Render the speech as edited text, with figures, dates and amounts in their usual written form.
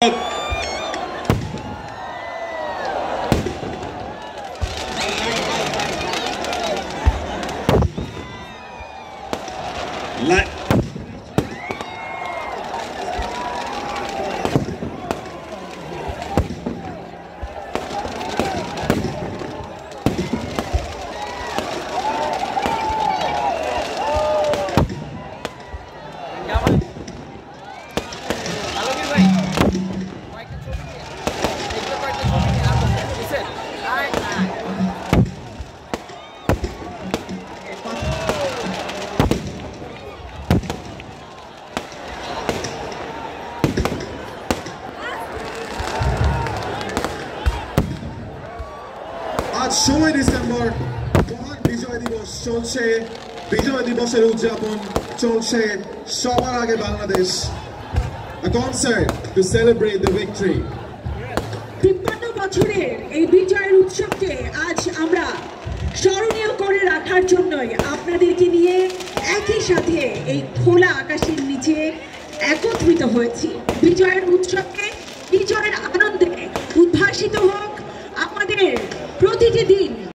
आज 16 ডিসেম্বর মহান বিজয় দিবস চলছে। বিজয় দিবসের উদযাপন চলছে সবার আগে Bangladesh. A concert to celebrate the victory. 53 বছরের এই বিজয়ের উৎসবকে আজ আমরা স্মরণীয় করে রাখার জন্যই আপনাদেরকে নিয়ে একই সাথে এই খোলা আকাশের নিচে একত্রিত হয়েছি। বিজয়ের উৎসবকে বিজয়ের আনন্দে উদ্ভাসিত হোক আমাদের প্রতিটি দিন।